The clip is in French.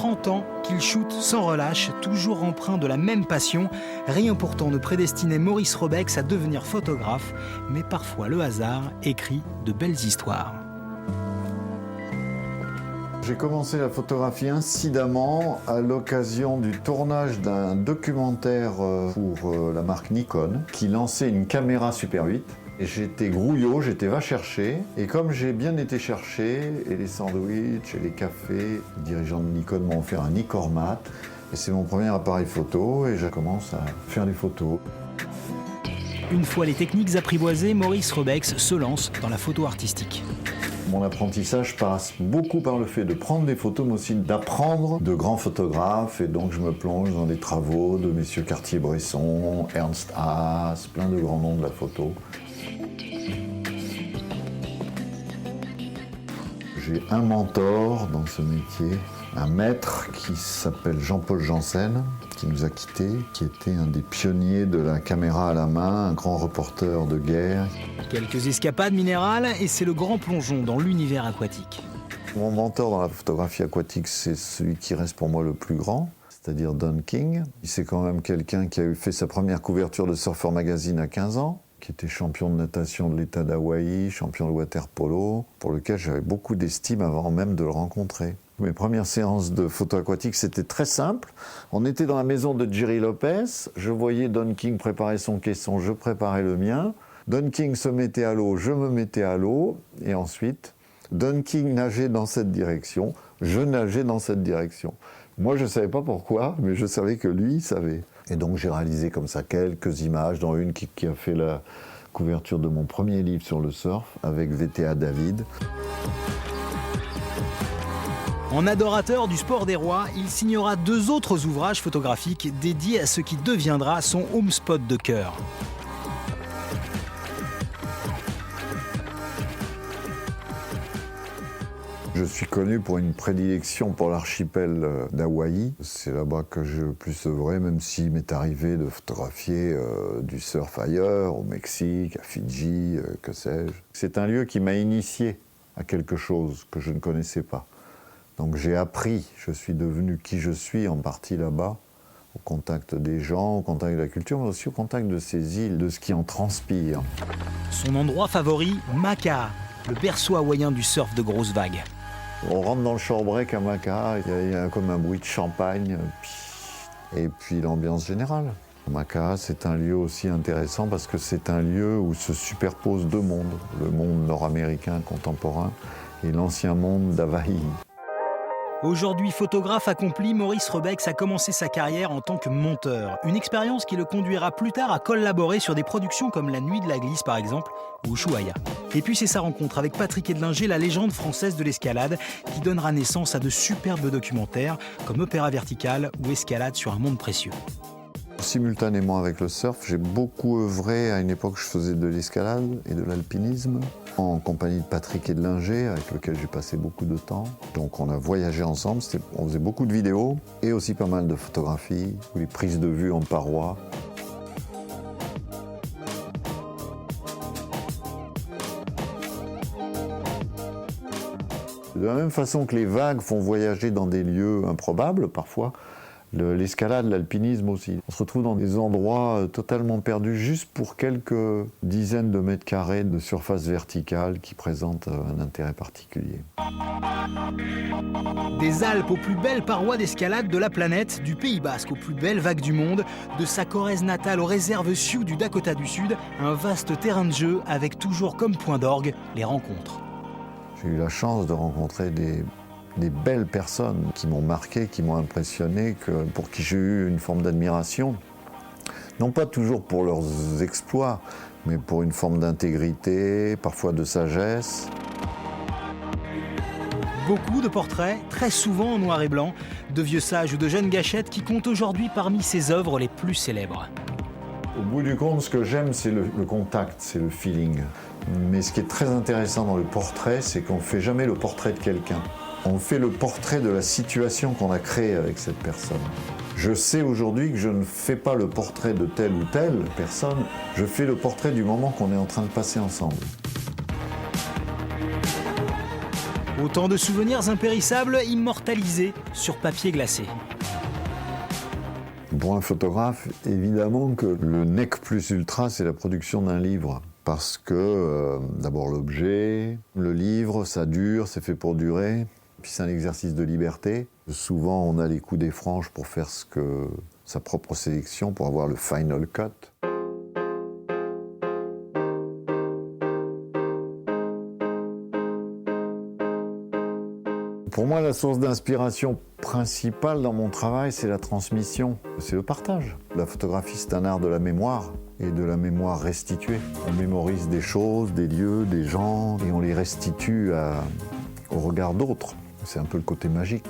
30 ans qu'il shoote sans relâche, toujours empreint de la même passion. Rien pourtant ne prédestinait Maurice Robex à devenir photographe, mais parfois le hasard écrit de belles histoires. J'ai commencé la photographie incidemment à l'occasion du tournage d'un documentaire pour la marque Nikon qui lançait une caméra Super 8. Et j'étais grouillot, j'étais va chercher. Et comme j'ai bien été chercher, et les sandwichs et les cafés, les dirigeants de Nikon m'ont offert un Nikormat. Et c'est mon premier appareil photo et je commence à faire des photos. Une fois les techniques apprivoisées, Maurice Robex se lance dans la photo artistique. Mon apprentissage passe beaucoup par le fait de prendre des photos, mais aussi d'apprendre de grands photographes. Et donc je me plonge dans des travaux de messieurs Cartier-Bresson, Ernst Haas, plein de grands noms de la photo. J'ai un mentor dans ce métier, un maître qui s'appelle Jean-Paul Janssen, qui nous a quittés, qui était un des pionniers de la caméra à la main, un grand reporter de guerre. Quelques escapades minérales et c'est le grand plongeon dans l'univers aquatique. Mon mentor dans la photographie aquatique, c'est celui qui reste pour moi le plus grand, c'est-à-dire Don King. C'est quand même quelqu'un qui a eu fait sa première couverture de Surfer Magazine à 15 ans, qui était champion de natation de l'État d'Hawaï, champion de water polo, pour lequel j'avais beaucoup d'estime avant même de le rencontrer. Mes premières séances de photo aquatique, c'était très simple. On était dans la maison de Jerry Lopez, je voyais Don King préparer son caisson, je préparais le mien. Don King se mettait à l'eau, je me mettais à l'eau, et ensuite, Don King nageait dans cette direction, je nageais dans cette direction. Moi, je ne savais pas pourquoi, mais je savais que lui, il savait. Et donc, j'ai réalisé comme ça quelques images, dont une qui a fait la couverture de mon premier livre sur le surf, avec VTA David. En adorateur du sport des rois, il signera 2 autres ouvrages photographiques dédiés à ce qui deviendra son home spot de cœur. Je suis connu pour une prédilection pour l'archipel d'Hawaï. C'est là-bas que j'ai le plus œuvré, même s'il m'est arrivé de photographier du surf ailleurs, au Mexique, à Fidji, que sais-je. C'est un lieu qui m'a initié à quelque chose que je ne connaissais pas. Donc j'ai appris, je suis devenu qui je suis en partie là-bas, au contact des gens, au contact de la culture, mais aussi au contact de ces îles, de ce qui en transpire. Son endroit favori, Maka'a, le berceau hawaïen du surf de grosses vagues. On rentre dans le shore break à Maka'a, il y a comme un bruit de champagne, et puis l'ambiance générale. Maka'a, c'est un lieu aussi intéressant parce que c'est un lieu où se superposent 2 mondes, le monde nord-américain contemporain et l'ancien monde d'Hawaï. Aujourd'hui photographe accompli, Maurice Robex a commencé sa carrière en tant que monteur. Une expérience qui le conduira plus tard à collaborer sur des productions comme La Nuit de la Glisse par exemple, ou Ushuaïa. Et puis c'est sa rencontre avec Patrick Edlinger, la légende française de l'escalade, qui donnera naissance à de superbes documentaires comme Opéra vertical ou Escalade sur un monde précieux. Simultanément avec le surf, j'ai beaucoup œuvré. À une époque, je faisais de l'escalade et de l'alpinisme en compagnie de Patrick Edlinger, avec lequel j'ai passé beaucoup de temps. Donc on a voyagé ensemble, on faisait beaucoup de vidéos et aussi pas mal de photographies, ou les prises de vue en paroi. De la même façon que les vagues font voyager dans des lieux improbables parfois, l'escalade, l'alpinisme aussi. On se retrouve dans des endroits totalement perdus juste pour quelques dizaines de mètres carrés de surface verticale qui présentent un intérêt particulier. Des Alpes aux plus belles parois d'escalade de la planète, du Pays Basque aux plus belles vagues du monde, de sa Corrèze natale aux réserves Sioux du Dakota du Sud, un vaste terrain de jeu avec toujours comme point d'orgue les rencontres. J'ai eu la chance de rencontrer des belles personnes qui m'ont marqué, qui m'ont impressionné, pour qui j'ai eu une forme d'admiration. Non pas toujours pour leurs exploits, mais pour une forme d'intégrité, parfois de sagesse. Beaucoup de portraits, très souvent en noir et blanc, de vieux sages ou de jeunes gâchettes qui comptent aujourd'hui parmi ses œuvres les plus célèbres. Au bout du compte, ce que j'aime, c'est le contact, c'est le feeling. Mais ce qui est très intéressant dans le portrait, c'est qu'on ne fait jamais le portrait de quelqu'un. On fait le portrait de la situation qu'on a créée avec cette personne. Je sais aujourd'hui que je ne fais pas le portrait de telle ou telle personne, je fais le portrait du moment qu'on est en train de passer ensemble. Autant de souvenirs impérissables immortalisés sur papier glacé. Pour un photographe, évidemment que le nec plus ultra, c'est la production d'un livre. Parce que, d'abord l'objet, le livre, ça dure, c'est fait pour durer. Puis c'est un exercice de liberté. Souvent, on a les coups des franges pour faire sa propre sélection, pour avoir le final cut. Pour moi, la source d'inspiration principale dans mon travail, c'est la transmission, c'est le partage. La photographie, c'est un art de la mémoire et de la mémoire restituée. On mémorise des choses, des lieux, des gens et on les restitue au regard d'autres. C'est un peu le côté magique.